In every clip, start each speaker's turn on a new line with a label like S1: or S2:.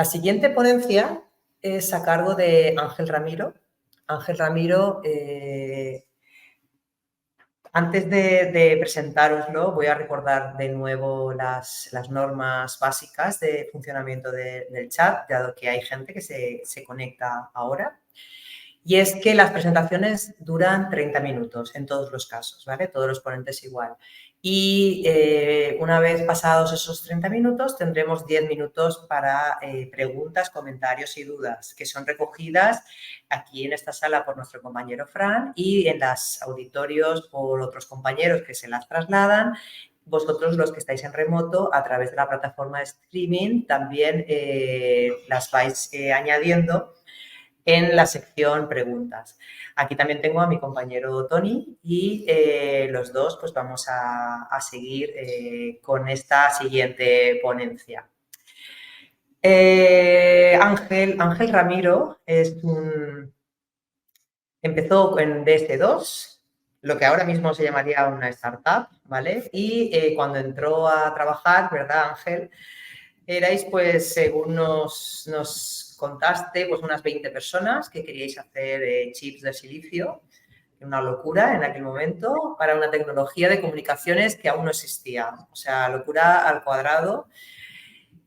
S1: La siguiente ponencia es a cargo de Ángel Ramiro. Ángel Ramiro, antes de presentároslo, voy a recordar de nuevo las normas básicas de funcionamiento del chat, dado que hay gente que se conecta ahora. Y es que las presentaciones duran 30 minutos en todos los casos, ¿vale? Todos los ponentes igual. Y una vez pasados esos 30 minutos, tendremos 10 minutos para preguntas, comentarios y dudas, que son recogidas aquí en esta sala por nuestro compañero Fran y en los auditorios por otros compañeros que se las trasladan. Vosotros, los que estáis en remoto, a través de la plataforma de streaming, también las vais añadiendo en la sección preguntas. Aquí también tengo a mi compañero Tony y los dos pues vamos a seguir con esta siguiente ponencia. Ángel Ramiro empezó en DS2, lo que ahora mismo se llamaría una startup, ¿vale? Y cuando entró a trabajar, ¿verdad, Ángel? Erais, pues, según nos contaste, pues unas 20 personas que queríais hacer chips de silicio, una locura en aquel momento, para una tecnología de comunicaciones que aún no existía. O sea, locura al cuadrado,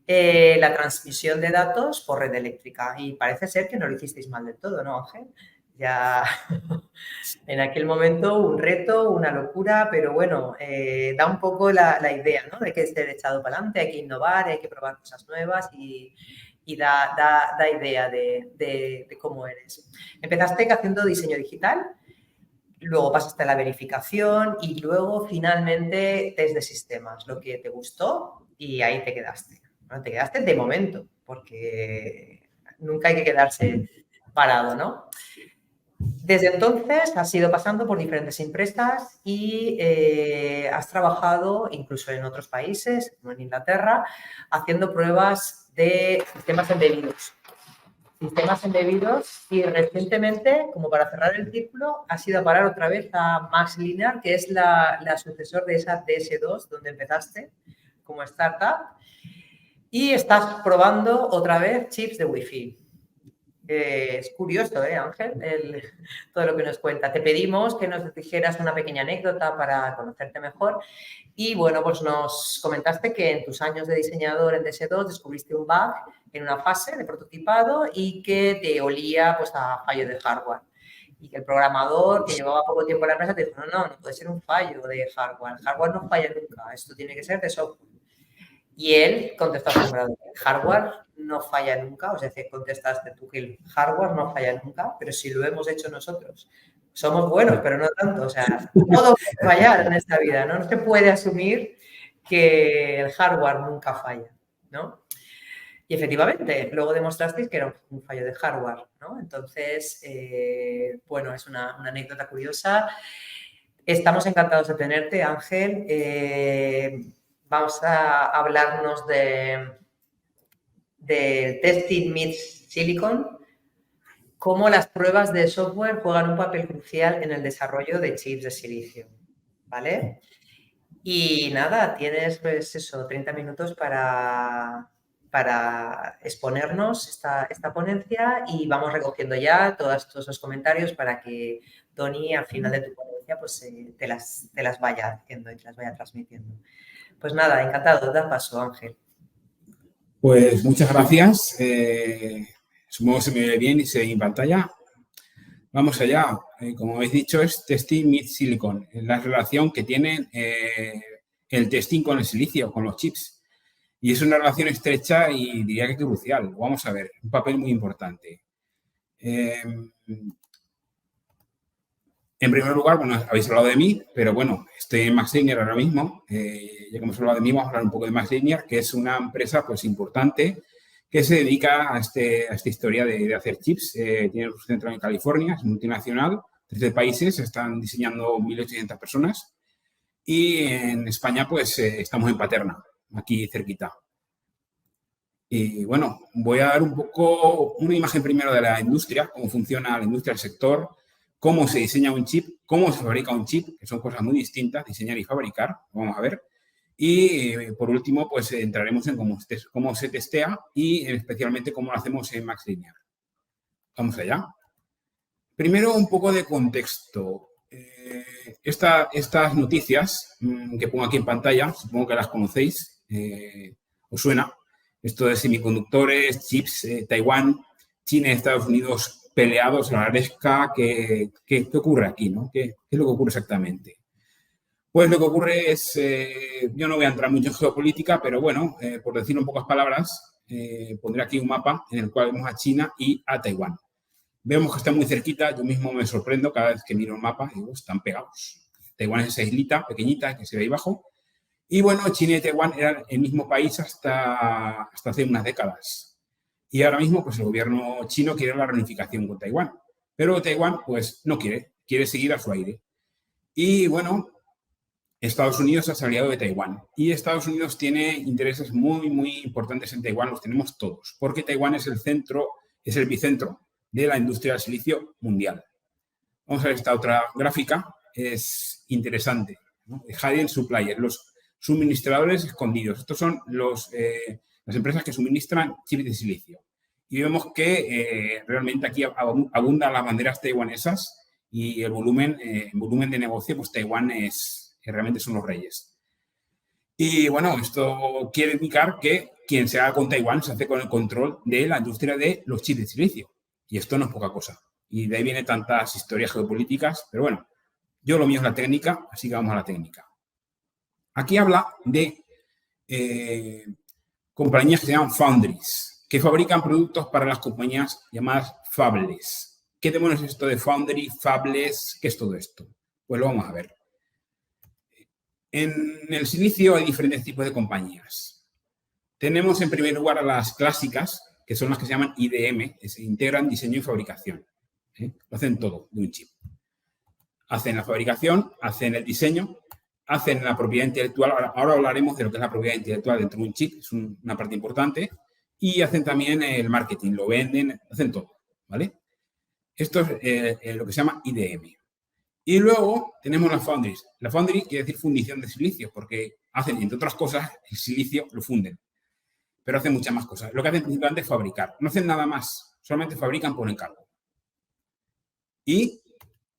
S1: la transmisión de datos por red eléctrica. Y parece ser que no lo hicisteis mal del todo, ¿no, Ángel? Ya en aquel momento un reto, una locura, pero bueno, da un poco la idea, ¿no? De que ser echado para adelante, hay que innovar, hay que probar cosas nuevas y da idea de cómo eres. Empezaste haciendo diseño digital, luego pasaste a la verificación y luego finalmente test de sistemas, lo que te gustó y ahí te quedaste. Bueno, te quedaste de momento, porque nunca hay que quedarse parado, ¿no? Desde entonces has ido pasando por diferentes empresas y has trabajado incluso en otros países, como en Inglaterra, haciendo pruebas de sistemas embebidos. Y recientemente, como para cerrar el círculo, has ido a parar otra vez a MaxLinear, que es la sucesor de esa DS2, donde empezaste como startup, y estás probando otra vez chips de Wi-Fi. Es curioso, Ángel, todo lo que nos cuenta. Te pedimos que nos dijeras una pequeña anécdota para conocerte mejor y, bueno, pues nos comentaste que en tus años de diseñador en DS2 descubriste un bug en una fase de prototipado y que te olía pues a fallo de hardware. Y que el programador, que llevaba poco tiempo en la empresa, te dijo, no puede ser un fallo de hardware. El hardware no falla nunca, esto tiene que ser de software. Y él contestó asombrado, el hardware no falla nunca, o sea, contestaste tú que el hardware no falla nunca, pero si lo hemos hecho nosotros. Somos buenos, pero no tanto, o sea, todo puede fallar en esta vida, ¿no? No se puede asumir que el hardware nunca falla, ¿no? Y efectivamente, luego demostrasteis que era un fallo de hardware, ¿no? Entonces, bueno, es una anécdota curiosa. Estamos encantados de tenerte, Ángel. Vamos a hablarnos de Testing Meets Silicon, cómo las pruebas de software juegan un papel crucial en el desarrollo de chips de silicio, ¿vale? Y nada, tienes pues eso, 30 minutos para exponernos esta ponencia y vamos recogiendo ya todos los comentarios para que Tony al final de tu ponencia pues te las vaya haciendo y te las vaya transmitiendo. Pues nada, encantado, da paso, Ángel.
S2: Pues muchas gracias. Supongo que se me ve bien y se ve en pantalla. Vamos allá. Como habéis dicho, es Testing Meets Silicon. Es la relación que tiene el testing con el silicio, con los chips. Y es una relación estrecha y diría que crucial. Vamos a ver, un papel muy importante. En primer lugar, bueno, habéis hablado de mí, pero bueno, estoy en MaxLinear ahora mismo. Ya que hemos hablado de mí, vamos a hablar un poco de MaxLinear, que es una empresa pues importante que se dedica a esta historia de hacer chips. Tiene su centro en California, es multinacional, 13 países, están diseñando 1.800 personas. Y en España, pues, estamos en Paterna, aquí cerquita. Y bueno, voy a dar un poco una imagen primero de la industria, cómo funciona la industria del sector, cómo se diseña un chip, cómo se fabrica un chip, que son cosas muy distintas, diseñar y fabricar, vamos a ver. Y por último, pues entraremos en cómo se testea y especialmente cómo lo hacemos en MaxLinear. Vamos allá. Primero, un poco de contexto. Estas noticias que pongo aquí en pantalla, supongo que las conocéis, os suena. Esto de semiconductores, chips, Taiwán, China y Estados Unidos peleados a la gresca. ¿Qué ocurre aquí, no? ¿Qué es lo que ocurre exactamente? Pues lo que ocurre es, yo no voy a entrar mucho en geopolítica, pero bueno, por decir en pocas palabras, pondré aquí un mapa en el cual vemos a China y a Taiwán. Vemos que están muy cerquita, yo mismo me sorprendo cada vez que miro el mapa y digo, están pegados. Taiwán es esa islita pequeñita que se ve ahí abajo. Y bueno, China y Taiwán eran el mismo país hasta hace unas décadas. Y ahora mismo, pues el gobierno chino quiere la reunificación con Taiwán. Pero Taiwán, pues no quiere seguir a su aire. Y bueno, Estados Unidos es aliado de Taiwán. Y Estados Unidos tiene intereses muy, muy importantes en Taiwán, los tenemos todos. Porque Taiwán es el centro, es el epicentro de la industria del silicio mundial. Vamos a ver esta otra gráfica, es interesante, ¿no? Hidden suppliers, los suministradores escondidos. Estos son las empresas que suministran chips de silicio. Y vemos que realmente aquí abundan las banderas taiwanesas y el volumen de negocio, pues Taiwán realmente son los reyes. Y bueno, esto quiere indicar que quien se haga con Taiwán se hace con el control de la industria de los chips de silicio. Y esto no es poca cosa. Y de ahí vienen tantas historias geopolíticas. Pero bueno, yo lo mío es la técnica, así que vamos a la técnica. Aquí habla de compañías que se llaman foundries, que fabrican productos para las compañías llamadas fabless. ¿Qué demonios es esto de foundry, fabless? ¿Qué es todo esto? Pues lo vamos a ver. En el silicio hay diferentes tipos de compañías. Tenemos en primer lugar a las clásicas, que son las que se llaman IDM, que se integran diseño y fabricación. Lo hacen todo de un chip. Hacen la fabricación, hacen el diseño, hacen la propiedad intelectual. Ahora hablaremos de lo que es la propiedad intelectual dentro de un chip, es una parte importante. Y hacen también el marketing, lo venden, hacen todo, ¿vale? Esto es lo que se llama IDM. Y luego tenemos las foundries. La foundry quiere decir fundición de silicio, porque hacen, entre otras cosas, el silicio lo funden. Pero hacen muchas más cosas. Lo que hacen principalmente es fabricar. No hacen nada más, solamente fabrican por encargo. Y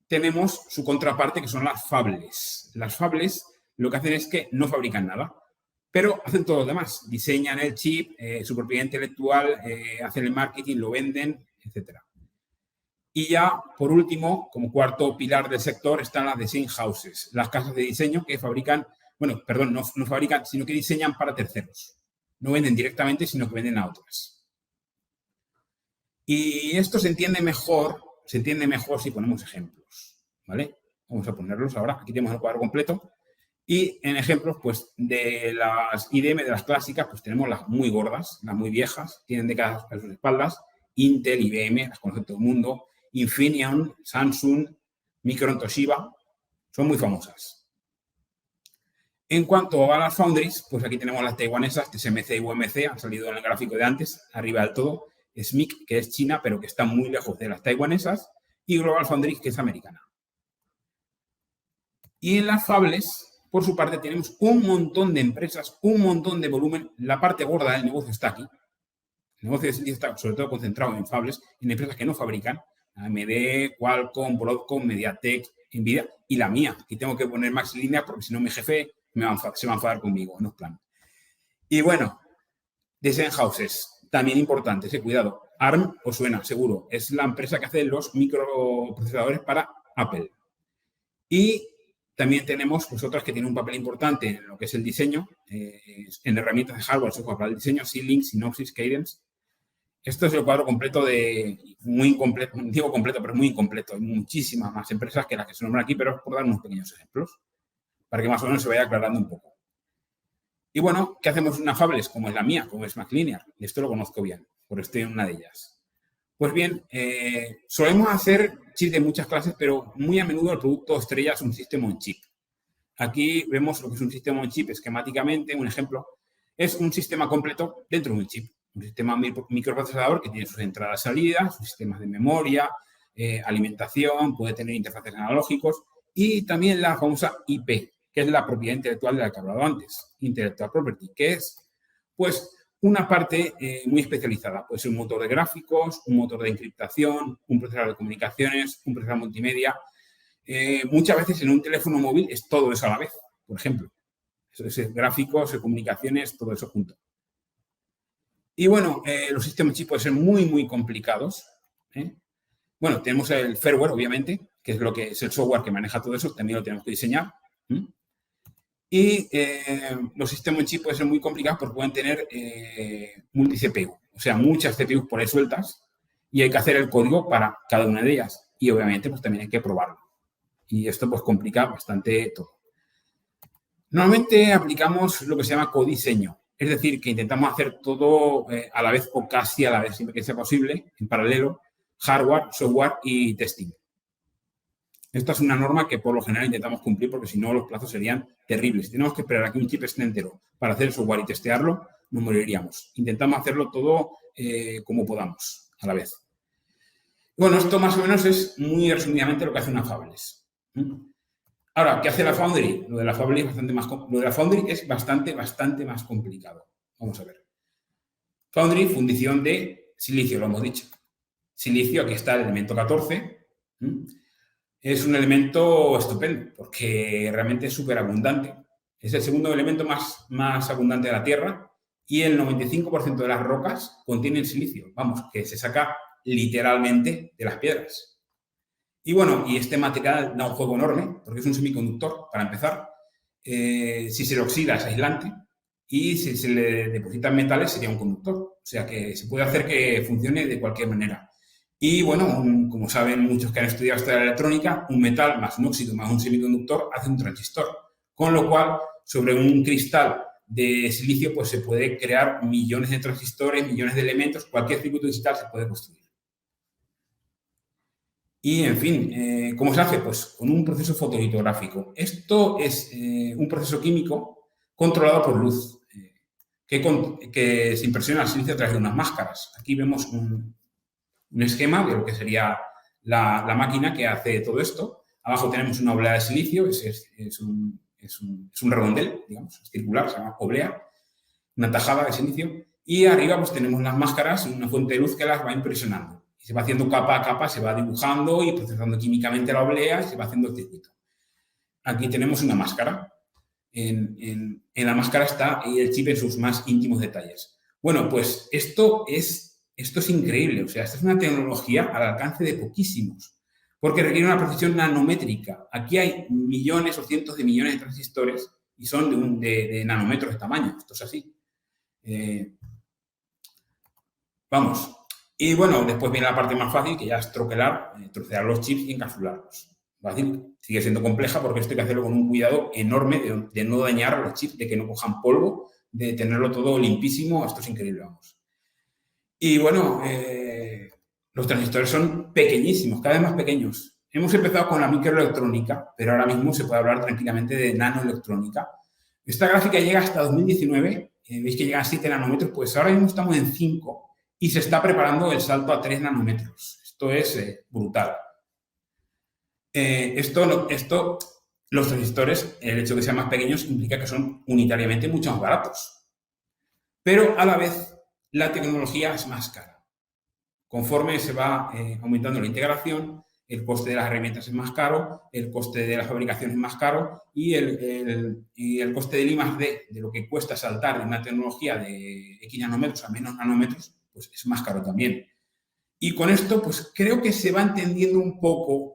S2: tenemos su contraparte, que son las fabless. Las fabless lo que hacen es que no fabrican nada, pero hacen todo lo demás. Diseñan el chip, su propiedad intelectual, hacen el marketing, lo venden, etc. Y ya, por último, como cuarto pilar del sector, están las design houses, las casas de diseño que fabrican, bueno, perdón, no fabrican, sino que diseñan para terceros. No venden directamente, sino que venden a otras. Y esto se entiende mejor si ponemos ejemplos, ¿vale? Vamos a ponerlos ahora. Aquí tenemos el cuadro completo. Y en ejemplos, pues, de las IDM, de las clásicas, pues tenemos las muy gordas, las muy viejas, tienen décadas a sus espaldas. Intel, IBM, las conoce todo el mundo. Infineon, Samsung, Micron, Toshiba, son muy famosas. En cuanto a las foundries, pues aquí tenemos las taiwanesas, TSMC y UMC, han salido en el gráfico de antes, arriba del todo. SMIC, que es China, pero que está muy lejos de las taiwanesas, y Global Foundries, que es americana. Y en las fables, por su parte, tenemos un montón de empresas, un montón de volumen. La parte gorda del negocio está aquí. El negocio está sobre todo concentrado en fables, en empresas que no fabrican. AMD, Qualcomm, Broadcom, MediaTek, Nvidia y la mía. Aquí tengo que poner MaxLinear porque si no mi jefe se va a enfadar conmigo, no es plan. Y bueno, design houses, también importantes, cuidado. ARM os suena, seguro. Es la empresa que hace los microprocesadores para Apple. Y también tenemos pues, otras que tienen un papel importante en lo que es el diseño, en herramientas de hardware, software para el diseño, Xilinx, Synopsys, Cadence. Esto es el cuadro completo muy incompleto, digo completo, pero muy incompleto. Hay muchísimas más empresas que las que se nombran aquí, pero es por dar unos pequeños ejemplos, para que más o menos se vaya aclarando un poco. Y bueno, ¿qué hacemos en una fabless como es la mía, como es MaxLinear? Y esto lo conozco bien, por estoy en una de ellas. Pues bien, solemos hacer chips de muchas clases, pero muy a menudo el producto estrella es un sistema on chip. Aquí vemos lo que es un sistema on chip esquemáticamente, un ejemplo, es un sistema completo dentro de un chip. Un sistema microprocesador que tiene sus entradas y salidas, sus sistemas de memoria, alimentación, puede tener interfaces analógicos y también la famosa IP, ¿Qué es la propiedad intelectual de la que he hablado antes? Intellectual property. ¿Qué es? Pues una parte muy especializada. Puede ser un motor de gráficos, un motor de encriptación, un procesador de comunicaciones, un procesador multimedia. Muchas veces en un teléfono móvil es todo eso a la vez, por ejemplo. Eso es gráficos, comunicaciones, todo eso junto. Y bueno, los sistemas chip pueden ser muy, muy complicados. Bueno, tenemos el firmware, obviamente, que es lo que es el software que maneja todo eso, también lo tenemos que diseñar. Y los sistemas chip pueden ser muy complicados porque pueden tener multi-CPU, o sea, muchas CPUs por ahí sueltas, y hay que hacer el código para cada una de ellas. Y obviamente, pues también hay que probarlo. Y esto pues complica bastante todo. Normalmente aplicamos lo que se llama codiseño, es decir, que intentamos hacer todo a la vez o casi a la vez, siempre que sea posible, en paralelo, hardware, software y testing. Esta es una norma que por lo general intentamos cumplir porque si no los plazos serían terribles. Si tenemos que esperar a que un chip esté entero para hacer el software y testearlo, nos moriríamos. Intentamos hacerlo todo como podamos a la vez. Bueno, esto más o menos es muy resumidamente lo que hace una Fabless. Ahora, ¿qué hace la Foundry? Lo de la Foundry es bastante más complicado. Vamos a ver. Foundry, fundición de silicio, lo hemos dicho. Silicio, aquí está el elemento 14. Es un elemento estupendo porque realmente es súper abundante. Es el segundo elemento más abundante de la Tierra y el 95% de las rocas contienen silicio. Vamos, que se saca literalmente de las piedras. Y bueno, y este material da un juego enorme porque es un semiconductor, para empezar. Si se le oxida es aislante y si se le depositan metales sería un conductor. O sea que se puede hacer que funcione de cualquier manera. Y bueno, como saben muchos que han estudiado esta electrónica, un metal más un óxido más un semiconductor hace un transistor. Con lo cual, sobre un cristal de silicio, pues se puede crear millones de transistores, millones de elementos, cualquier circuito digital se puede construir. Y, en fin, ¿cómo se hace? Pues con un proceso fotolitográfico. Esto es un proceso químico controlado por luz, que se impresiona el silicio a través de unas máscaras. Aquí vemos un esquema de lo que sería la máquina que hace todo esto. Abajo tenemos una oblea de silicio, es un redondel, digamos, circular, se llama oblea, una tajada de silicio. Y arriba pues tenemos las máscaras, una fuente de luz que las va impresionando. Se va haciendo capa a capa, se va dibujando y procesando químicamente la oblea y se va haciendo el circuito. Aquí tenemos una máscara. En la máscara está el chip en sus más íntimos detalles. Bueno, pues esto es increíble. O sea, esta es una tecnología al alcance de poquísimos, porque requiere una precisión nanométrica. Aquí hay millones o cientos de millones de transistores y son de nanómetros de tamaño. Esto es así. Vamos. Y bueno, después viene la parte más fácil, que ya es troquelar, trocear los chips y encapsularlos. Fácil, sigue siendo compleja porque esto hay que hacerlo con un cuidado enorme de no dañar los chips, de que no cojan polvo, de tenerlo todo limpísimo. Esto es increíble, vamos. Y bueno, los transistores son pequeñísimos, cada vez más pequeños. Hemos empezado con la microelectrónica, pero ahora mismo se puede hablar tranquilamente de nanoelectrónica. Esta gráfica llega hasta 2019, veis que llega a 7 nanómetros, pues ahora mismo estamos en 5 y se está preparando el salto a 3 nanómetros. Esto es brutal. Los transistores, el hecho de que sean más pequeños implica que son unitariamente mucho más baratos. Pero a la vez, la tecnología es más cara. Conforme se va aumentando la integración, el coste de las herramientas es más caro, el coste de la fabricación es más caro y el coste del I+D, de lo que cuesta saltar de una tecnología de X nanómetros a menos nanómetros, pues es más caro también. Y con esto, pues creo que se va entendiendo un poco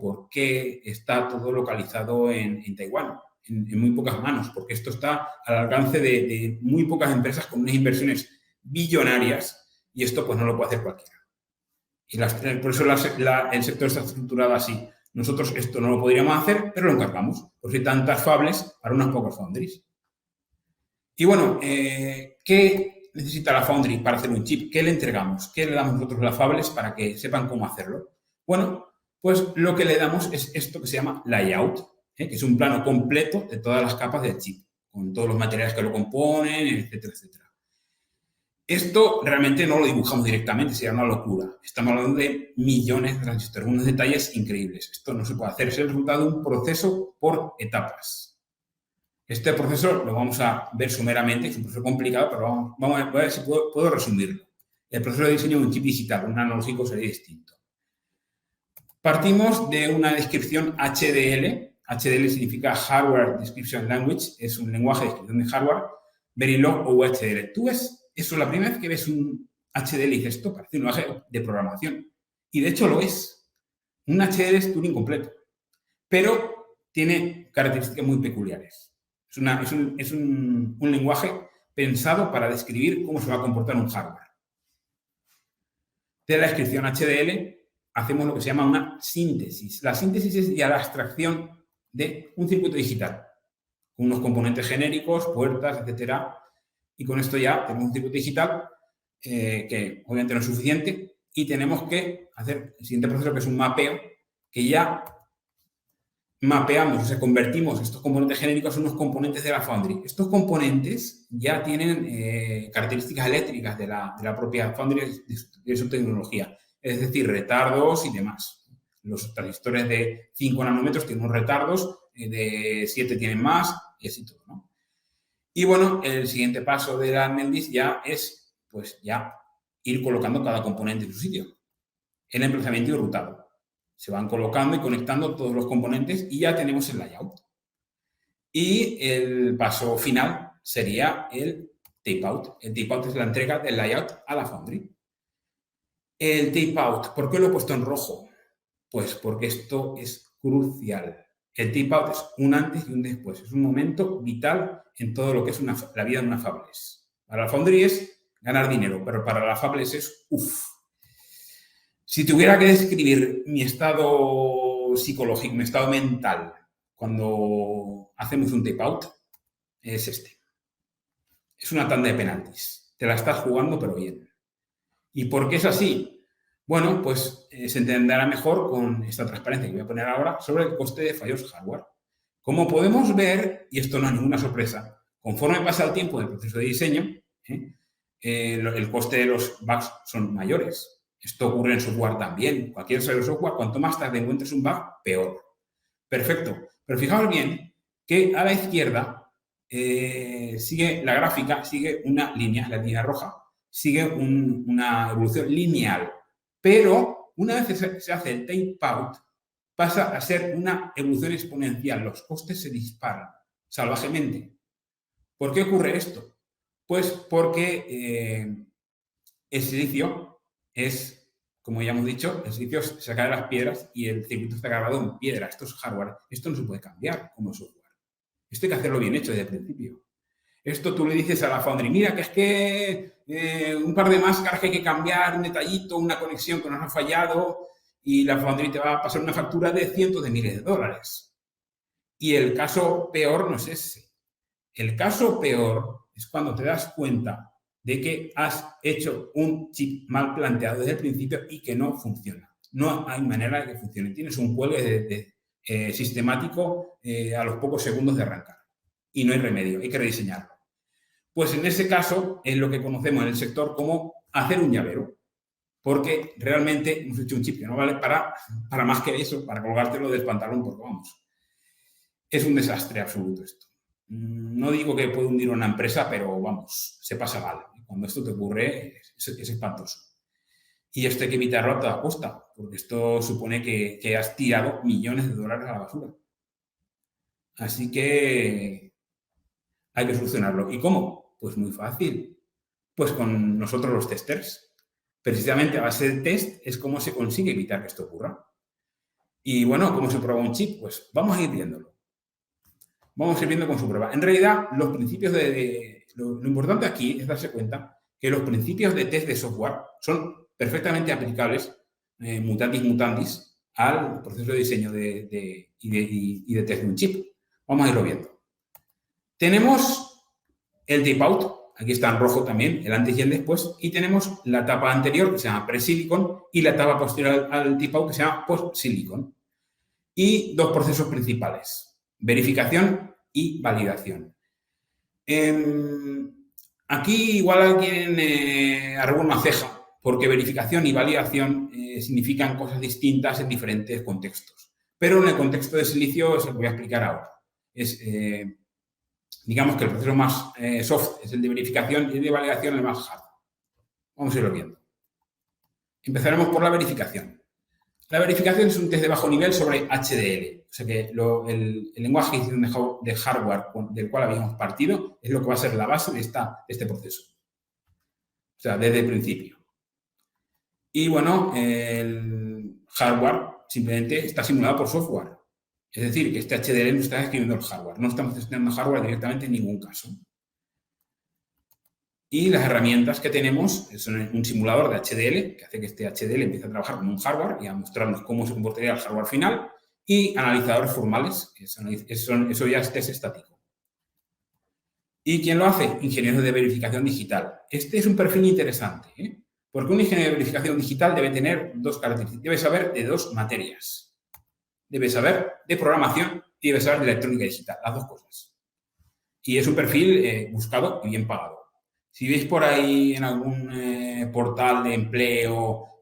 S2: por qué está todo localizado en Taiwán, en muy pocas manos, porque esto está al alcance de muy pocas empresas con unas inversiones billonarias y esto pues no lo puede hacer cualquiera. Y por eso el sector está estructurado así. Nosotros esto no lo podríamos hacer, pero lo encargamos, porque hay tantas fables para unas pocas foundries. Y bueno, ¿qué necesita la foundry para hacer un chip? ¿Qué le entregamos? ¿Qué le damos nosotros a las fables para que sepan cómo hacerlo? Bueno, pues lo que le damos es esto que se llama layout, que es un plano completo de todas las capas del chip, con todos los materiales que lo componen, etcétera, etcétera. Esto realmente no lo dibujamos directamente, sería una locura. Estamos hablando de millones de transistores, unos detalles increíbles. Esto no se puede hacer, es el resultado de un proceso por etapas. Este proceso lo vamos a ver sumeramente, es un proceso complicado, pero vamos a ver si puedo resumirlo. El proceso de diseño de un chip digital, un analógico, sería distinto. Partimos de una descripción HDL. HDL significa Hardware Description Language, es un lenguaje de descripción de hardware. Verilog o UHDL. Tú ves eso, la primera vez que ves un HDL y dices, esto parece un lenguaje de programación. Y de hecho lo es. Un HDL es Turing completo. Pero tiene características muy peculiares. Es un lenguaje pensado para describir cómo se va a comportar un hardware. De la descripción HDL hacemos lo que se llama una síntesis. La síntesis es ya la abstracción de un circuito digital, con unos componentes genéricos, puertas, etcétera. Y con esto ya tenemos un circuito digital que obviamente no es suficiente y tenemos que hacer el siguiente proceso, que es un mapeo, que ya mapeamos, o sea, convertimos estos componentes genéricos en unos componentes de la Foundry. Estos componentes ya tienen características eléctricas de la propia Foundry, de su tecnología, es decir, retardos y demás. Los transistores de 5 nanómetros tienen unos retardos, de 7 tienen más, y así todo, ¿no? Y bueno, el siguiente paso de la NetDisk ya es, pues ya ir colocando cada componente en su sitio. El emplazamiento y rutado. Se van colocando y conectando todos los componentes y ya tenemos el layout. Y el paso final sería el tape-out. El tape-out es la entrega del layout a la Foundry. El tape-out, ¿por qué lo he puesto en rojo? Pues porque esto es crucial. El tape-out es un antes y un después. Es un momento vital en todo lo que es la vida de una fabless. Para la Foundry es ganar dinero, pero para la fabless es uff. Si tuviera que describir mi estado psicológico, mi estado mental, cuando hacemos un tape-out, es este. Es una tanda de penaltis. Te la estás jugando, pero bien. ¿Y por qué es así? Bueno, pues se entenderá mejor con esta transparencia que voy a poner ahora sobre el coste de fallos hardware. Como podemos ver, y esto no es ninguna sorpresa, conforme pasa el tiempo del proceso de diseño, el coste de los bugs son mayores. Esto ocurre en software también. Cualquier software, cuanto más tarde encuentres un bug, peor. Perfecto. Pero fijaos bien que a la izquierda sigue la gráfica, sigue una línea, la línea roja, sigue una evolución lineal. Pero una vez que se hace el tape-out, pasa a ser una evolución exponencial. Los costes se disparan salvajemente. ¿Por qué ocurre esto? Pues porque el silicio es, como ya hemos dicho, el silicio se cae de las piedras y el circuito está grabado en piedra. Esto es hardware. Esto no se puede cambiar como software. Esto hay que hacerlo bien hecho desde el principio. Esto tú le dices a la Foundry, mira, que es que un par de máscaras que hay que cambiar, un detallito, una conexión que nos ha fallado, y la Foundry te va a pasar una factura de cientos de miles de dólares. Y el caso peor no es ese. El caso peor es cuando te das cuenta de que has hecho un chip mal planteado desde el principio y que no funciona. No hay manera de que funcione. Tienes un cuelgue sistemático a los pocos segundos de arrancar. Y no hay remedio, hay que rediseñarlo. Pues en ese caso es lo que conocemos en el sector como hacer un llavero. Porque realmente hemos hecho un chip que no vale para más que eso, para colgártelo del pantalón, porque vamos, es un desastre absoluto esto. No digo que puede hundir una empresa, pero vamos, se pasa mal. Cuando esto te ocurre es espantoso. Y esto hay que evitarlo a toda costa, porque esto supone que has tirado millones de dólares a la basura. Así que hay que solucionarlo. ¿Y cómo? Pues muy fácil. Pues con nosotros los testers. Precisamente a base de test es cómo se consigue evitar que esto ocurra. Y bueno, ¿cómo se prueba un chip? Pues vamos a ir viéndolo. Vamos a ir viendo con su prueba. En realidad, los principios lo importante aquí es darse cuenta que los principios de test de software son perfectamente aplicables, mutatis mutandis, al proceso de diseño y de test de un chip. Vamos a irlo viendo. Tenemos el tape-out, aquí está en rojo también, el antes y el después, y tenemos la etapa anterior que se llama pre-silicon y la etapa posterior al tape-out que se llama post-silicon. Y dos procesos principales, verificación y validación. Aquí igual alguien arruga una ceja, porque verificación y validación significan cosas distintas en diferentes contextos. Pero en el contexto de silicio, se lo voy a explicar ahora. Digamos que el proceso más soft es el de verificación y el de validación el más hard. Vamos a irlo viendo. Empezaremos por la verificación. La verificación es un test de bajo nivel sobre HDL. O sea que el lenguaje de hardware del cual habíamos partido es lo que va a ser la base de este proceso. O sea, desde el principio. Y bueno, el hardware simplemente está simulado por software. Es decir, que este HDL no está escribiendo el hardware. No estamos gestionando hardware directamente en ningún caso. Y las herramientas que tenemos son un simulador de HDL, que hace que este HDL empiece a trabajar como un hardware y a mostrarnos cómo se comportaría el hardware final, y analizadores formales, que eso ya es test estático. ¿Y quién lo hace? Ingenieros de verificación digital. Este es un perfil interesante, porque un ingeniero de verificación digital debe tener dos características. Debe saber de dos materias. Debe saber de programación y debe saber de electrónica digital, las dos cosas. Y es un perfil buscado y bien pagado. Si veis por ahí en algún portal de empleo,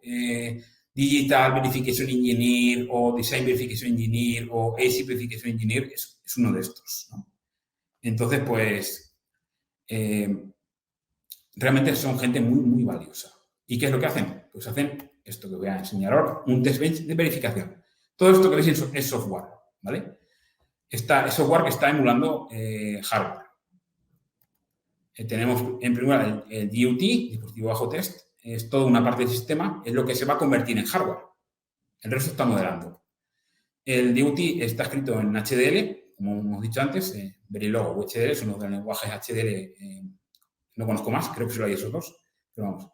S2: Digital Verification Engineer o Design Verification Engineer o ASIC Verification Engineer, es uno de estos, ¿no? Entonces, pues, realmente son gente muy, muy valiosa. ¿Y qué es lo que hacen? Pues hacen esto que voy a enseñar ahora, un test bench de verificación. Todo esto que veis es software, ¿vale? Es software que está emulando hardware. Tenemos en primer lugar el DUT, dispositivo bajo test, es toda una parte del sistema, es lo que se va a convertir en hardware. El resto está modelando. El DUT está escrito en HDL, como hemos dicho antes, Verilog o HDL son los lenguajes HDL, no conozco más, creo que solo hay esos dos, pero vamos.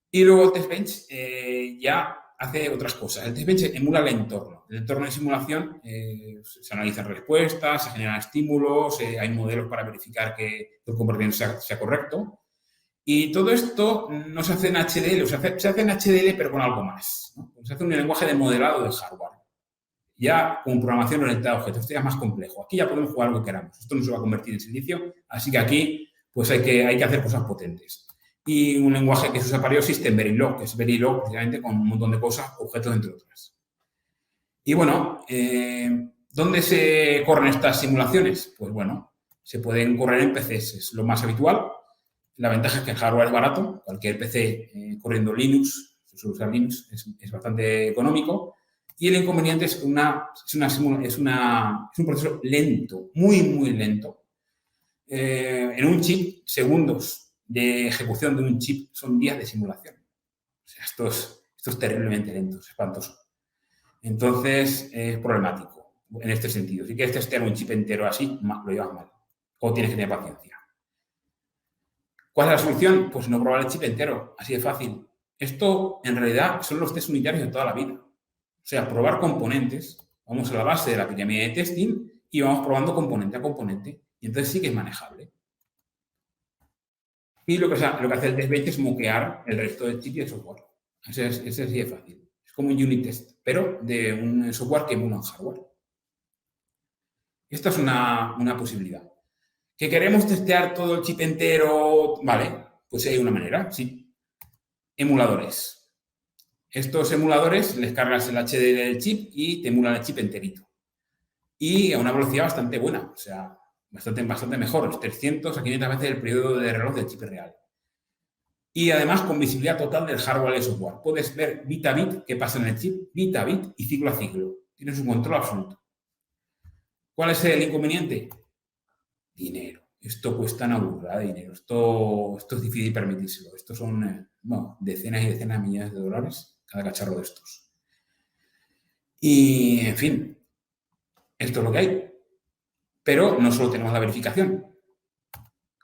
S2: Y luego el test bench ya hace otras cosas. El test bench emula el entorno. El entorno de simulación se analizan respuestas, se generan estímulos, hay modelos para verificar que el comportamiento sea correcto. Y todo esto no se hace en HDL, se hace en HDL pero con algo más, ¿no? Se hace un lenguaje de modelado de hardware. Ya con programación orientada a objetos, esto ya es más complejo. Aquí ya podemos jugar lo que queramos. Esto no se va a convertir en silicio, así que aquí pues hay que hacer cosas potentes. Y un lenguaje que se usa para ello existe en Verilog, que es Verilog precisamente con un montón de cosas, objetos entre otras. Y bueno, ¿dónde se corren estas simulaciones? Pues bueno, se pueden correr en PCs, es lo más habitual. La ventaja es que el hardware es barato, cualquier PC corriendo Linux, se suele usar Linux, es bastante económico. Y el inconveniente es un proceso lento, muy, muy lento. En un chip, segundos de ejecución de un chip son días de simulación. O sea, esto es terriblemente lento, es espantoso. Entonces, es problemático en este sentido. Si quieres testear un chip entero así, lo llevas mal. O tienes que tener paciencia. ¿Cuál es la solución? Pues no probar el chip entero, así de fácil. Esto, en realidad, son los test unitarios de toda la vida. O sea, probar componentes. Vamos a la base de la pirámide de testing y vamos probando componente a componente. Y entonces sí que es manejable. Y lo que hace el test bench es moquear el resto del chip y el software. Ese es así de fácil. Es como un unit test, pero de un software que emula un hardware. Esta es una posibilidad. ¿Que queremos testear todo el chip entero? Vale, pues hay una manera, sí. Emuladores. Estos emuladores les cargas el HDL del chip y te emulan el chip enterito. Y a una velocidad bastante buena, o sea, bastante mejor, es 300 a 500 veces el periodo de reloj del chip real. Y además con visibilidad total del hardware y el software. Puedes ver bit a bit qué pasa en el chip, bit a bit y ciclo a ciclo. Tienes un control absoluto. ¿Cuál es el inconveniente? Dinero. Esto cuesta una burrada de dinero. Esto es difícil permitírselo. Estos son decenas y decenas de millones de dólares cada cacharro de estos. Y, en fin, esto es lo que hay. Pero no solo tenemos la verificación.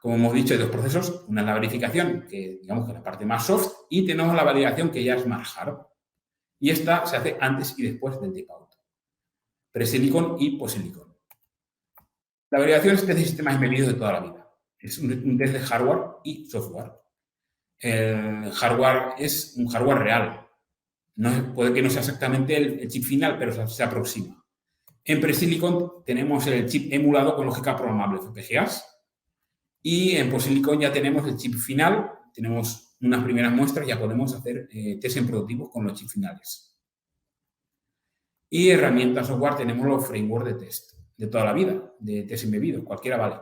S2: Como hemos dicho, hay dos procesos. Una es la verificación, que digamos que es la parte más soft, y tenemos la validación, que ya es más hard. Y esta se hace antes y después del tape-out. Pre-silicon y post-silicon. La validación es test de sistemas embebidos de toda la vida. Es un test de hardware y software. El hardware es un hardware real. Puede que no sea exactamente el chip final, pero se aproxima. En pre-silicon tenemos el chip emulado con lógica programable, FPGAs. Y en PostSilicon ya tenemos el chip final, tenemos unas primeras muestras, ya podemos hacer test en prototipos con los chips finales. Y herramientas software, tenemos los frameworks de test de toda la vida, de test embebidos, cualquiera vale.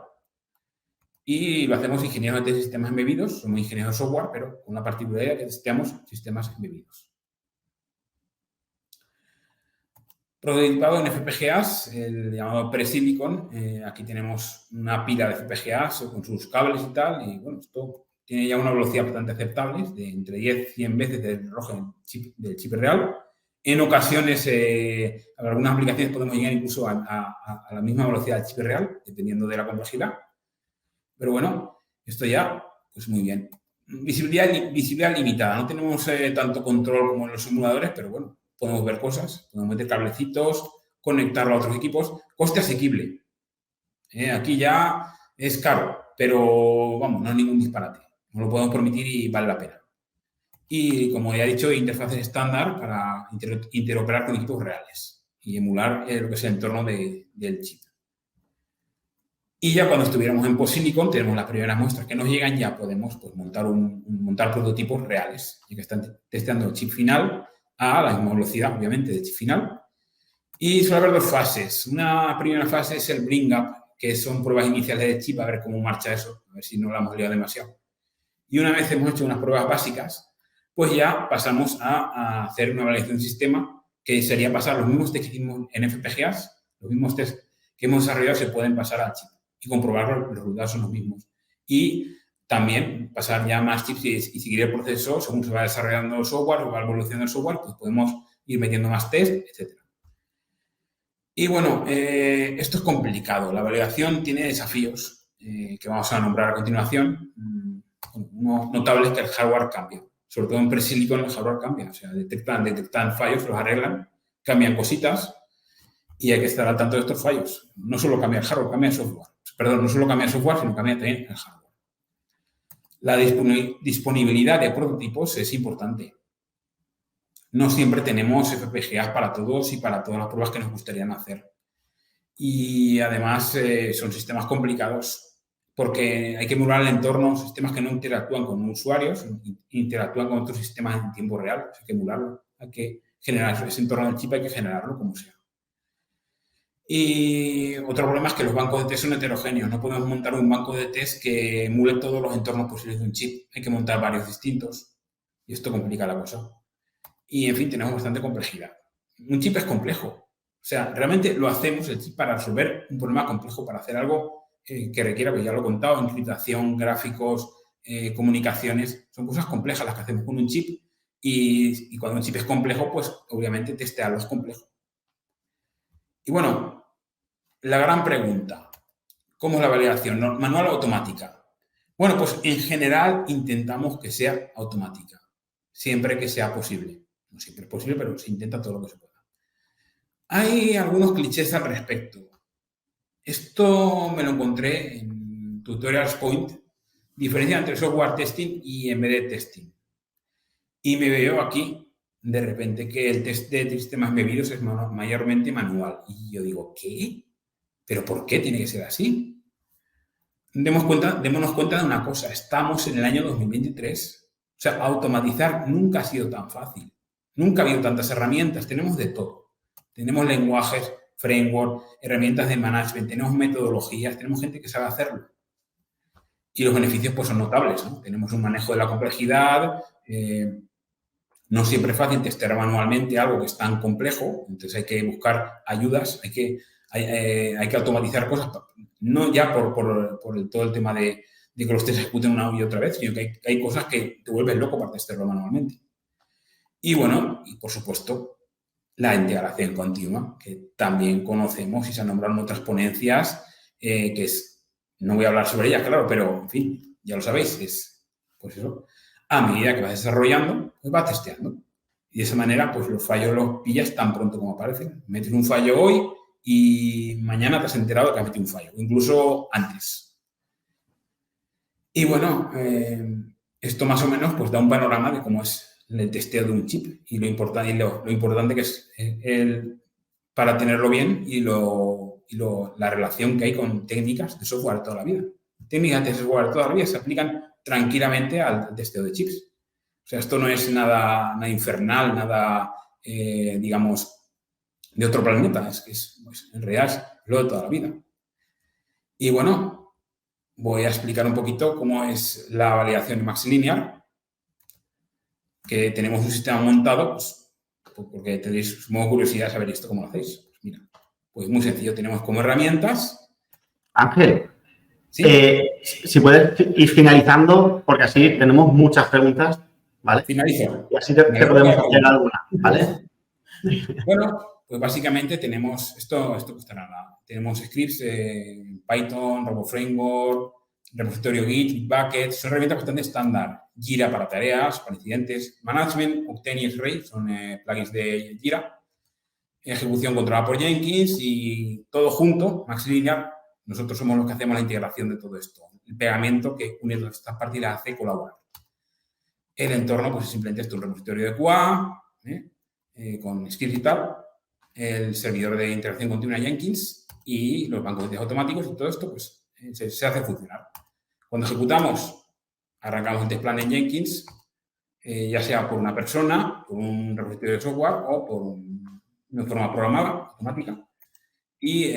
S2: Y lo hacemos ingenieros de sistemas embebidos, somos ingenieros de software, pero con la particularidad que testeamos sistemas embebidos. Prototipado en FPGAs, el llamado PreSilicon. Aquí tenemos una pila de FPGAs con sus cables y tal. Y bueno, esto tiene ya una velocidad bastante aceptable, de entre 10 y 100 veces del reloj del chip real. En ocasiones, en algunas aplicaciones podemos llegar incluso a la misma velocidad del chip real, dependiendo de la complejidad. Pero bueno, esto ya, pues muy bien. Visibilidad limitada. No tenemos tanto control como en los simuladores, pero bueno, podemos ver cosas, podemos meter cablecitos, conectarlo a otros equipos. Coste asequible. Aquí ya es caro, pero vamos, no es ningún disparate. Nos lo podemos permitir y vale la pena. Y como ya he dicho, interfaces estándar para interoperar con equipos reales y emular lo que es el entorno del chip. Y ya cuando estuviéramos en PostSilicon, tenemos las primeras muestras que nos llegan, ya podemos pues, montar prototipos reales, y que están testeando el chip final a la misma velocidad, obviamente, del chip final. Y suele haber dos fases. Una primera fase es el bring up, que son pruebas iniciales de chip, a ver cómo marcha eso, a ver si no lo hemos liado demasiado. Y una vez hemos hecho unas pruebas básicas, pues ya pasamos a hacer una validación de sistema, que sería pasar los mismos test que hicimos en FPGAs, los mismos test que hemos desarrollado se pueden pasar al chip y comprobar que los resultados son los mismos. Y también pasar ya más chips y seguir el proceso según se va desarrollando el software o va evolucionando el software, pues podemos ir metiendo más test, etc. Y bueno, esto es complicado. La validación tiene desafíos que vamos a nombrar a continuación. Uno notable es que el hardware cambia. Sobre todo en PreSilicon el hardware cambia. O sea, detectan fallos, los arreglan, cambian cositas y hay que estar al tanto de estos fallos. No solo cambia el hardware, cambia el software. Perdón, no solo cambia el software, sino cambia también el hardware. La disponibilidad de prototipos es importante. No siempre tenemos FPGAs para todos y para todas las pruebas que nos gustaría hacer. Y además son sistemas complicados porque hay que emular el entorno, sistemas que no interactúan con usuarios, interactúan con otros sistemas en tiempo real. Hay que emularlo, hay que generar ese entorno del chip, hay que generarlo como sea. Y otro problema es que los bancos de test son heterogéneos. No podemos montar un banco de test que emule todos los entornos posibles de un chip. Hay que montar varios distintos y esto complica la cosa. Y, en fin, tenemos bastante complejidad. Un chip es complejo. O sea, realmente lo hacemos el chip para resolver un problema complejo, para hacer algo que requiera, pues ya lo he contado, encriptación, gráficos, comunicaciones. Son cosas complejas las que hacemos con un chip y cuando un chip es complejo, pues obviamente testearlo es complejo. Y bueno, la gran pregunta, ¿cómo es la validación? ¿Manual o automática? Bueno, pues en general intentamos que sea automática, siempre que sea posible. No siempre es posible, pero se intenta todo lo que se pueda. Hay algunos clichés al respecto. Esto me lo encontré en Tutorials Point, diferencia entre software testing y embedded testing. Y me veo aquí de repente que el test de sistemas embebidos es mayormente manual. Y yo digo, ¿qué? ¿Pero por qué tiene que ser así? Démonos cuenta de una cosa, estamos en el año 2023. O sea, automatizar nunca ha sido tan fácil. Nunca ha habido tantas herramientas, tenemos de todo. Tenemos lenguajes, framework, herramientas de management, tenemos metodologías, tenemos gente que sabe hacerlo. Y los beneficios pues son notables, ¿no? Tenemos un manejo de la complejidad, no siempre es fácil testear manualmente algo que es tan complejo, entonces hay que buscar ayudas, hay que automatizar cosas, no ya por todo el tema de que los test se ejecuten una y otra vez, sino que hay cosas que te vuelven loco para testearlo manualmente. Y bueno, y por supuesto, la integración continua, que también conocemos y se han nombrado en otras ponencias, que es, no voy a hablar sobre ellas, claro, pero en fin, ya lo sabéis, es pues eso. A medida que vas desarrollando, pues vas testeando. Y de esa manera, pues los fallos los pillas tan pronto como aparecen. Metes un fallo hoy y mañana te has enterado de que has metido un fallo, incluso antes. Y bueno, esto más o menos pues da un panorama de cómo es el testeo de un chip y lo importante que es para tenerlo bien y la relación que hay con técnicas de software toda la vida. técnicas de test de software todavía se aplican tranquilamente al testeo de chips. O sea, esto no es nada infernal, nada, digamos, de otro planeta. Pues, en realidad es lo de toda la vida. Y bueno, voy a explicar un poquito cómo es la validación de MaxLinear, que tenemos un sistema montado, pues, porque tenéis, supongo, curiosidad de saber esto, cómo lo hacéis. Pues mira, pues muy sencillo, tenemos como herramientas.
S3: Ángel,
S2: ¿Sí?
S3: si puedes ir finalizando, porque así tenemos muchas preguntas, ¿vale?
S2: Finalizo.
S3: Y así te podemos hacer alguna, ¿vale?
S2: Bueno, pues básicamente tenemos, esto costará nada. Tenemos scripts en Python, RoboFramework, repositorio Git, Bitbucket, son herramientas bastante estándar. Jira para tareas, para incidentes, Management, Octane y X-Ray, son plugins de Jira. Ejecución controlada por Jenkins y todo junto, MaxLinear, nosotros somos los que hacemos la integración de todo esto. El pegamento que une todas estas partes y las hace colaborar. El entorno, pues simplemente es un repositorio de QA, con scripts y tal, el servidor de integración continua Jenkins y los bancos de test automáticos y todo esto, pues se hace funcionar. Cuando ejecutamos, arrancamos el test plan en Jenkins, ya sea por una persona, por un repositorio de software o por una forma programada, automática, y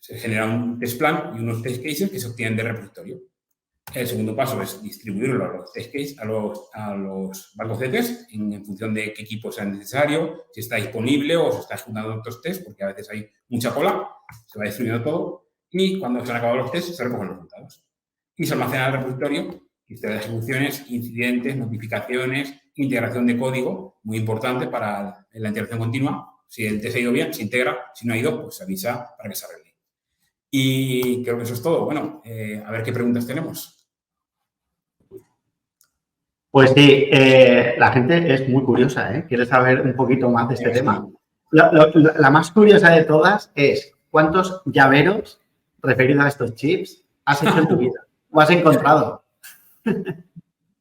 S2: se genera un test plan y unos test cases que se obtienen del repositorio. El segundo paso es distribuirlo a los test cases, a los bancos de test en función de qué equipo sea necesario, si está disponible o se está ejecutando otros tests, porque a veces hay mucha cola, se va distribuyendo todo y cuando se han acabado los tests se recogen los resultados. Y se almacena en el repositorio historia de ejecuciones, incidentes, notificaciones, integración de código, muy importante para la integración continua. Si el test ha ido bien, se integra. Si no ha ido, pues se avisa para que se arregle. Y creo que eso es todo. Bueno, a ver qué preguntas tenemos.
S3: Pues sí, la gente es muy curiosa, ¿eh? Quiere saber un poquito más de este tema. La más curiosa de todas es ¿cuántos llaveros referidos a estos chips has hecho en tu vida? ¿O has encontrado?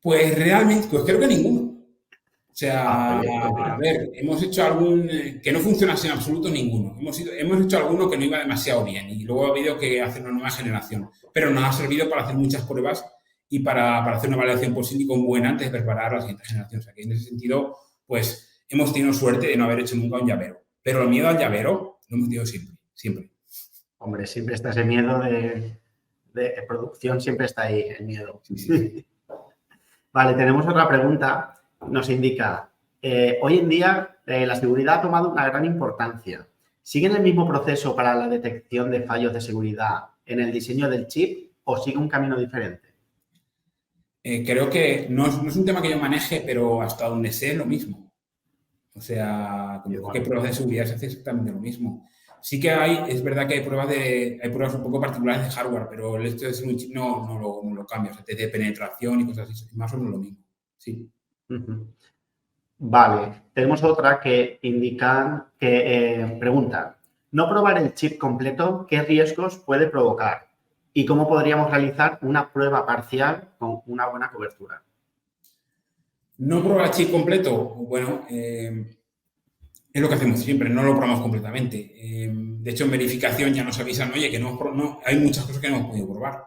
S2: Pues realmente, pues creo que ninguno. O sea, a ver, hemos hecho algún que no funcionase en absoluto ninguno. Hemos hecho alguno que no iba demasiado bien y luego ha habido que hacer una nueva generación. Pero nos ha servido para hacer muchas pruebas y para hacer una validación por Silicon buena antes de preparar la siguiente generación. O sea, que en ese sentido, pues hemos tenido suerte de no haber hecho nunca un llavero. Pero el miedo al llavero lo hemos tenido siempre, siempre.
S3: Hombre, siempre está ese miedo de producción, siempre está ahí el miedo.
S2: Sí.
S3: Vale, tenemos otra pregunta. Nos indica, hoy en día la seguridad ha tomado una gran importancia. ¿Siguen el mismo proceso para la detección de fallos de seguridad en el diseño del chip o sigue un camino diferente?
S2: Creo que no es un tema que yo maneje, pero hasta donde sé lo mismo. O sea, como que pruebas de seguridad se hace exactamente lo mismo. Sí que es verdad que hay pruebas un poco particulares de hardware, pero el hecho de ser un chip no lo cambia. O sea, test de penetración y cosas así, es más o menos lo mismo. Sí.
S3: Vale, tenemos otra que pregunta, ¿no probar el chip completo qué riesgos puede provocar? ¿Y cómo podríamos realizar una prueba parcial con una buena cobertura?
S2: ¿No probar el chip completo? Bueno, es lo que hacemos siempre, no lo probamos completamente. De hecho, en verificación ya nos avisan, oye, que no hay muchas cosas que no hemos podido probar.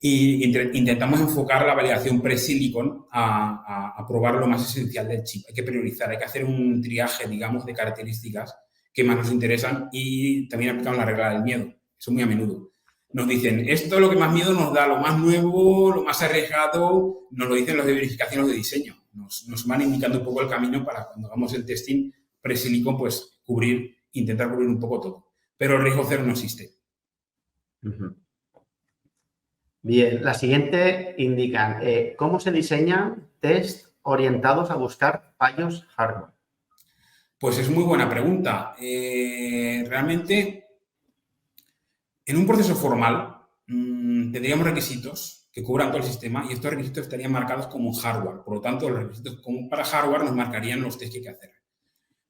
S2: Y intentamos enfocar la validación pre-silicon a probar lo más esencial del chip. Hay que priorizar, hay que hacer un triaje, digamos, de características que más nos interesan y también aplicamos la regla del miedo. Eso muy a menudo. Nos dicen, esto es lo que más miedo nos da, lo más nuevo, lo más arriesgado, nos lo dicen los de verificación, los de diseño. Nos van indicando un poco el camino para cuando hagamos el testing pre-silicon, pues intentar cubrir un poco todo. Pero el riesgo cero no existe.
S3: Bien, la siguiente indica, ¿cómo se diseñan test orientados a buscar fallos hardware?
S2: Pues es muy buena pregunta. Realmente, en un proceso formal, tendríamos requisitos que cubran todo el sistema y estos requisitos estarían marcados como hardware. Por lo tanto, los requisitos como para hardware nos marcarían los test que hay que hacer.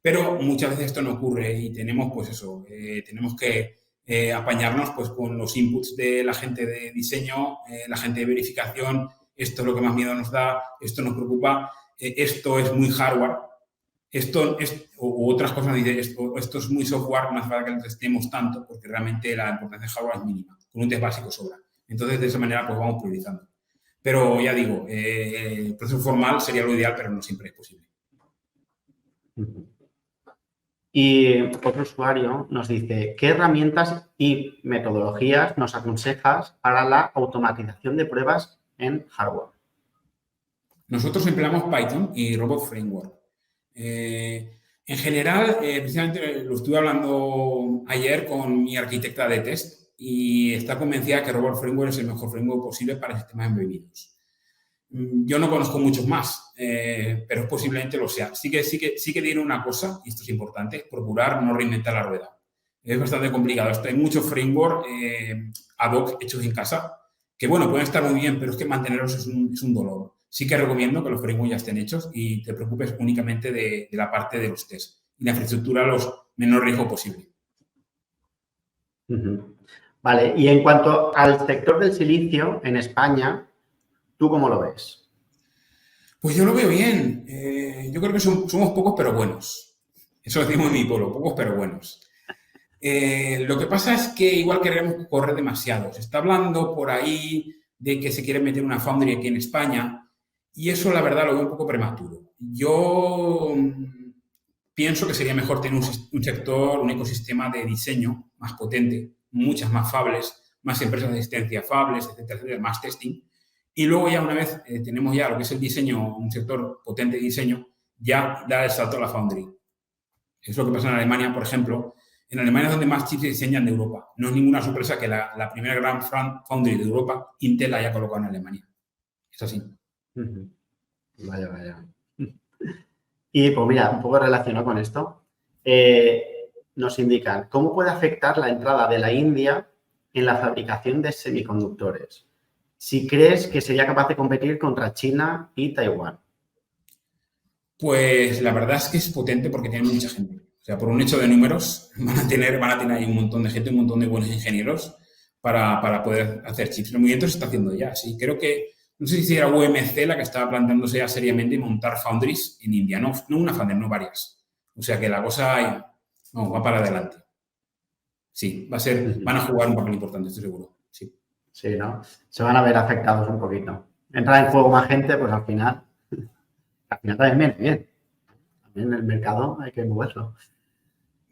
S2: Pero muchas veces esto no ocurre y tenemos, pues eso, tenemos que apañarnos pues con los inputs de la gente de diseño, la gente de verificación. Esto es lo que más miedo nos da, esto nos preocupa, esto es muy hardware. O otras cosas, esto es muy software, no hace falta que lo testemos tanto, porque realmente la importancia de hardware es mínima. con un test básico sobra. Entonces, de esa manera, pues vamos priorizando. Pero ya digo, el proceso formal sería lo ideal, pero no siempre es posible.
S3: Y otro usuario nos dice, ¿qué herramientas y metodologías nos aconsejas para la automatización de pruebas en hardware?
S2: Nosotros empleamos Python y Robot Framework. En general, precisamente lo estuve hablando ayer con mi arquitecta de test y está convencida que Robot Framework es el mejor framework posible para sistemas embebidos. Yo no conozco muchos más, pero posiblemente lo sea. Sí que diré una cosa, y esto es importante, procurar no reinventar la rueda. Es bastante complicado. Hay muchos frameworks ad hoc hechos en casa que, bueno, pueden estar muy bien, pero es que mantenerlos es un dolor. Sí que recomiendo que los frameworks ya estén hechos y te preocupes únicamente de la parte de los tests y la infraestructura los menor riesgo posible.
S3: Vale, y en cuanto al sector del silicio en España, ¿tú cómo lo ves?
S2: Pues yo lo veo bien. Yo creo que somos pocos pero buenos. Eso decimos en mi pueblo, pocos pero buenos. Lo que pasa es que igual queremos correr demasiado. Se está hablando por ahí de que se quiere meter una foundry aquí en España y eso la verdad lo veo un poco prematuro. Yo pienso que sería mejor tener un sector, un ecosistema de diseño más potente, muchas más fables, más empresas de asistencia fables, etcétera, etcétera, más testing. Y luego ya una vez tenemos ya lo que es el diseño, un sector potente de diseño, ya da el salto a la foundry. Es lo que pasa en Alemania, por ejemplo. En Alemania es donde más chips se diseñan de Europa. No es ninguna sorpresa que la primera gran foundry de Europa, Intel, la haya colocado en Alemania. Es así.
S3: Vaya, vaya. Y pues mira, un poco relacionado con esto, nos indican cómo puede afectar la entrada de la India en la fabricación de semiconductores. Si crees que sería capaz de competir contra China y Taiwán.
S2: Pues la verdad es que es potente porque tiene mucha gente. O sea, por un hecho de números, van a tener ahí un montón de gente, un montón de buenos ingenieros para poder hacer chips. El movimiento se está haciendo ya, sí. Creo que, no sé si era UMC la que estaba planteándose ya seriamente montar foundries en India. No una foundry, no varias. O sea que la cosa va para adelante. Sí, van a jugar un papel importante, estoy seguro. Sí.
S3: Sí, ¿no? Se van a ver afectados un poquito. Entra en juego más gente, pues al final también viene bien. También el mercado hay que moverlo.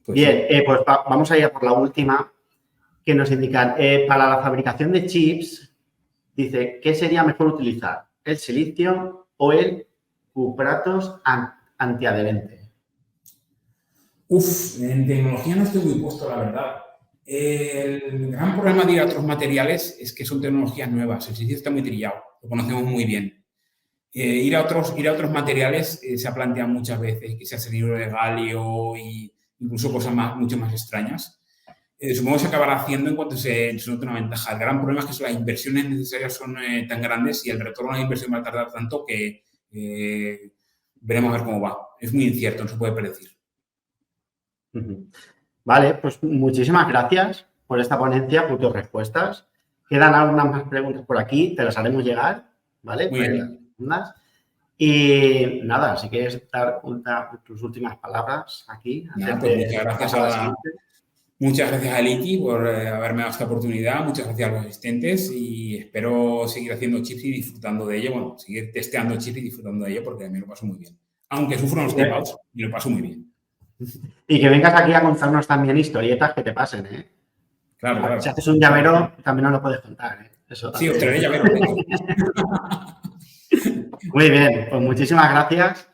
S3: Pues bien, sí. Pues vamos a ir a por la última, que nos indican, para la fabricación de chips, dice, ¿qué sería mejor utilizar? ¿El silicio o el cupratos antiadherente?
S2: En tecnología no estoy muy puesto, la verdad. El gran problema de ir a otros materiales es que son tecnologías nuevas. El silicio está muy trillado, lo conocemos muy bien. Ir a otros materiales se ha planteado muchas veces, que sea el de galio e incluso cosas mucho más extrañas. Supongo que se acabará haciendo en cuanto se note una ventaja. El gran problema es que las inversiones necesarias son tan grandes y el retorno a la inversión va a tardar tanto que veremos a ver cómo va. Es muy incierto, no se puede predecir.
S3: Vale, pues muchísimas gracias por esta ponencia, por tus respuestas. Quedan algunas más preguntas por aquí, te las haremos llegar, ¿vale?
S2: Muy bien.
S3: Y nada, si quieres dar tus últimas palabras aquí.
S2: Muchas gracias a Liti por haberme dado esta oportunidad, muchas gracias a los asistentes y espero seguir haciendo chips y disfrutando de ello, bueno, seguir testeando chips y disfrutando de ello porque me lo paso muy bien. Aunque sufro unos tapeouts, me lo paso muy bien.
S3: Y que vengas aquí a contarnos también historietas que te pasen, ¿eh?
S2: Claro.
S3: Si haces un llavero, también nos lo puedes contar, ¿eh? Eso
S2: sí, os traeré llavero.
S3: Muy bien, pues muchísimas gracias